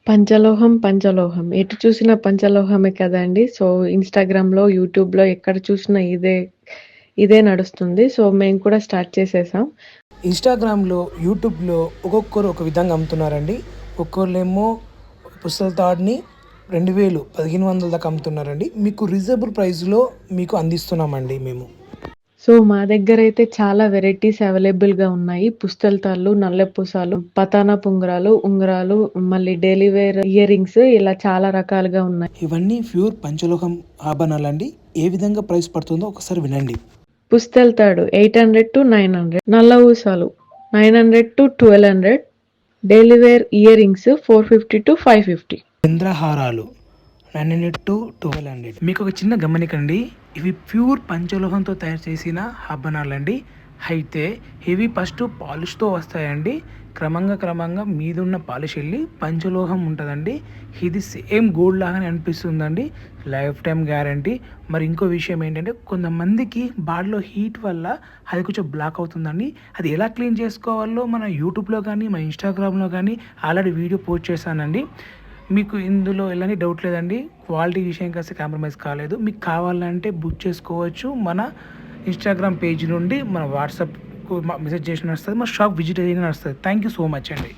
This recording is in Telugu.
పంచలోహం, పంచలోహం. ఎటు చూసినా పంచలోహమే కదండీ! సో, ఇన్‌స్టాగ్రామ్‌లో, యూట్యూబ్‌లో ఎక్కడ చూసినా ఇదే నడుస్తుంది. సో, మేము కూడా స్టార్ట్ చేసేసాం. ఇన్‌స్టాగ్రామ్‌లో, యూట్యూబ్‌లో ఒక్కొక్కరు ఒక విధంగా అమ్ముతున్నారండి. ఒక్కోళ్ళేమో పుస్తల తాడుని 2000, 1500 దాకా అమ్ముతున్నారండి. మీకు రీజనబుల్ ప్రైస్‌లో మీకు అందిస్తున్నామండి మేము. సో, మా దగ్గరైతే చాలా వెరైటీస్ అవైలబుల్‌గా ఉన్నాయి. పుస్తెల తాళ్ళు, నల్లపూసలు, పతానా పుంగరాలు, ఉంగరాలు, మళ్ళీ డైలీ వేర్ ఇయర్ రింగ్స్ ఇలా చాలా రకాలుగా ఉన్నాయి. ఇవన్నీ ప్యూర్ పంచలోహం ఆభరణాలండి. ఏ విధంగా ప్రైస్ పడుతుందో ఒకసారి వినండి. పుస్తెల తాడు 800-900, నల్ల ఊసలు 900-1200, డైలీ వేర్ ఇయర్ రింగ్స్ 450-550. చంద్రహారాలు 900-1200. మీకు ఒక చిన్న గమనికండి, ఇవి ప్యూర్ పంచలోహంతో తయారు చేసిన ఆభరణాలండి. అయితే ఇవి ఫస్ట్ పాలిష్తో వస్తాయండి. క్రమంగా మీదున్న పాలిష్ వెళ్ళి పంచలోహం ఉంటుందండి. ఇది సేమ్ గోల్డ్ లాగానే అనిపిస్తుందండి. Life time guarantee. మరి ఇంకో విషయం ఏంటంటే, కొంతమందికి బాడీలో హీట్ వల్ల అది కొంచెం బ్లాక్ అవుతుందండి. అది ఎలా క్లీన్ చేసుకోవాలో మన యూట్యూబ్లో కానీ మన ఇన్స్టాగ్రామ్లో కానీ ఆల్రెడీ వీడియో పోస్ట్ చేశానండి. మీకు ఇందులో ఎలాంటి డౌట్ లేదండి. క్వాలిటీ విషయం కాస్త కాంప్రమైజ్ కాలేదు. మీకు కావాలంటే బుక్ చేసుకోవచ్చు. మన ఇన్స్టాగ్రామ్ పేజ్ నుండి మన వాట్సాప్‌కు మెసేజ్ చేసినా వస్తది. మన షాప్ విజిట్ అయినా వస్తది. థ్యాంక్ యూ సో మచ్ అండి.